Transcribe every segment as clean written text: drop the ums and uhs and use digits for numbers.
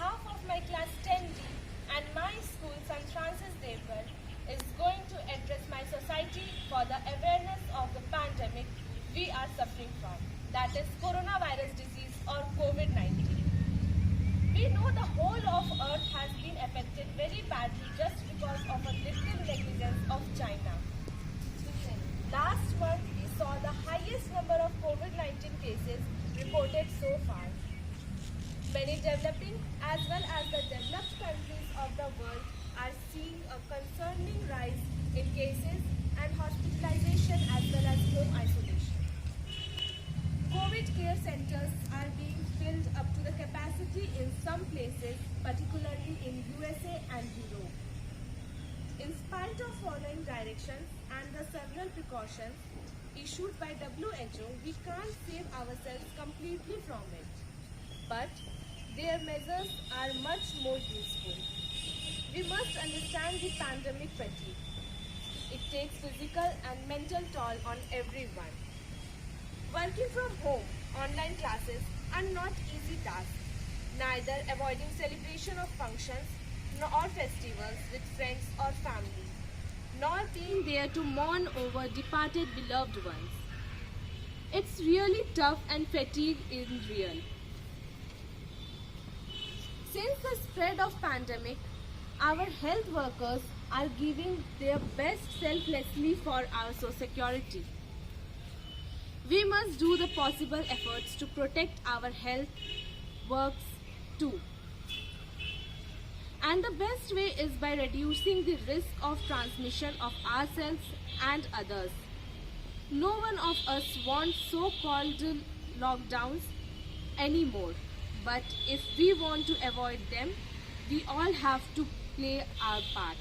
behalf of my class 10D and my school, St. Francis Xavier, is going to address my society for the awareness of the pandemic we are suffering from, that is coronavirus disease or COVID-19. We know the whole of earth has been affected very badly just because of a little negligence of China. Last month, we saw the highest number of COVID-19 cases reported so far. Many developing as well as the developed countries of the world are seeing a concerning rise in cases and hospitalization as well as home isolation. COVID care centers are being filled up to the capacity in some places, particularly in USA and Europe. In spite of following directions and the several precautions issued by WHO, we can't save ourselves completely from it. But their measures are much more useful. We must understand the pandemic fatigue. It takes physical and mental toll on everyone. Working from home, online classes are not easy tasks, neither avoiding celebration of functions or festivals with friends or family, nor being there to mourn over departed beloved ones. It's really tough and fatigue is real. Since the spread of pandemic, our health workers are giving their best selflessly for our security. We must do the possible efforts to protect our health works too. And the best way is by reducing the risk of transmission of ourselves and others. No one of us wants so-called lockdowns anymore. But if we want to avoid them, we all have to play our part.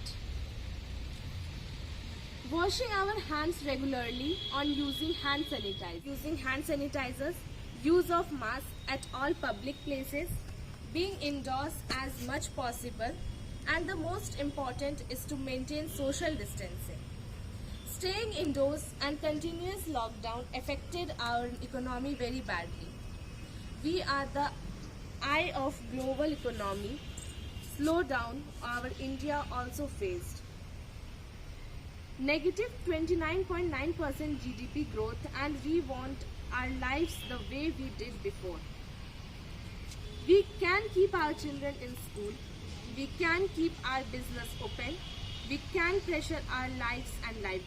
Washing our hands regularly on using hand sanitizers, use of masks at all public places, being indoors as much possible, and the most important is to maintain social distancing. Staying indoors and continuous lockdown affected our economy very badly. We are the eye of global economy. Slowdown our India also faced. Negative 29.9% GDP growth, and we want our lives the way we did before. We can keep our children in school. We can keep our business open. We can pressure our lives and lives.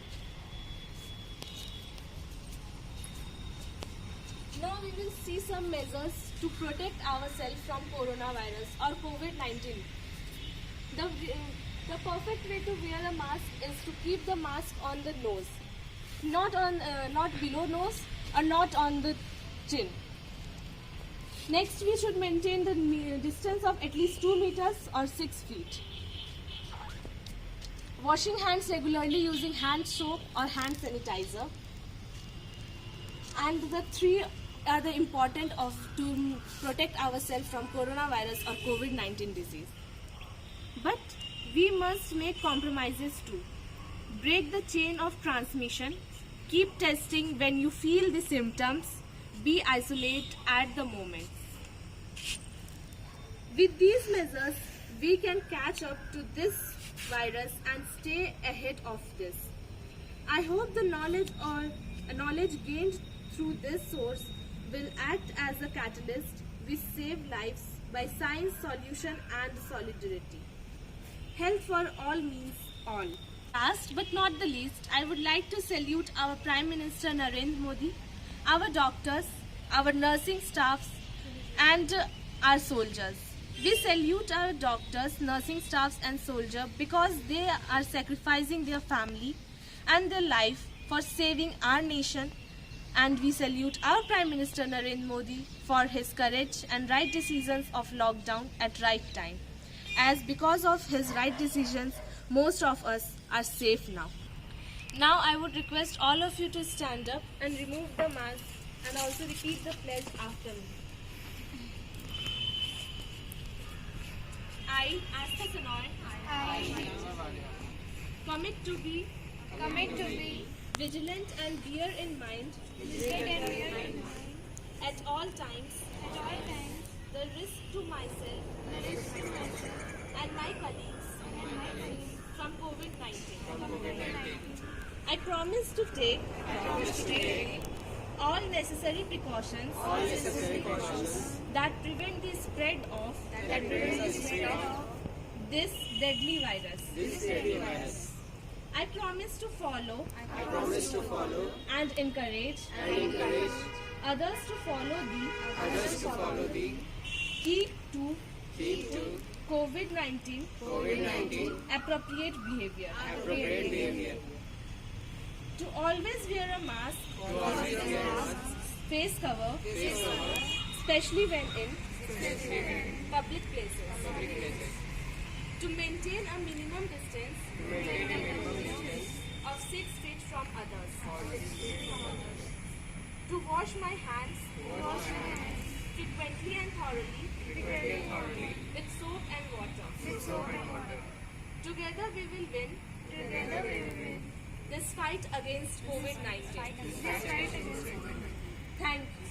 Now we will see some measures to protect ourselves from coronavirus or COVID-19. The perfect way to wear a mask is to keep the mask on the nose, not below nose or not on the chin. Next, we should maintain the distance of at least 2 meters or 6 feet. Washing hands regularly using hand soap or hand sanitizer. And the three are the important to protect ourselves from coronavirus or COVID-19 disease. But we must make compromises too. Break the chain of transmission. Keep testing when you feel the symptoms. Be isolate at the moment. With these measures, we can catch up to this virus and stay ahead of this. I hope the knowledge gained through this source will act as a catalyst. We save lives by science, solution and solidarity. Health for all means all. Last but not the least, I would like to salute our Prime Minister Narendra Modi, our doctors, our nursing staffs and our soldiers. We salute our doctors, nursing staffs and soldiers because they are sacrificing their family and their life for saving our nation. And we salute our Prime Minister Narendra Modi for his courage and right decisions of lockdown at right time. As because of his right decisions, most of us are safe now. Now I would request all of you to stand up and remove the mask and also repeat the pledge after me. I, Astha Sonoy, commit to be vigilant and bear in mind at all times the risk to myself and my colleagues from COVID-19. I promise to take all necessary precautions that prevent the spread of this deadly virus. I promise to follow and encourage others to follow the key to COVID-19 appropriate behavior. To always wear a mask, face cover, especially when in public places. To maintain a minimum distance of 6 feet from others. To wash my hands frequently and thoroughly with soap and water. Together we will win this fight against COVID-19. Thank you.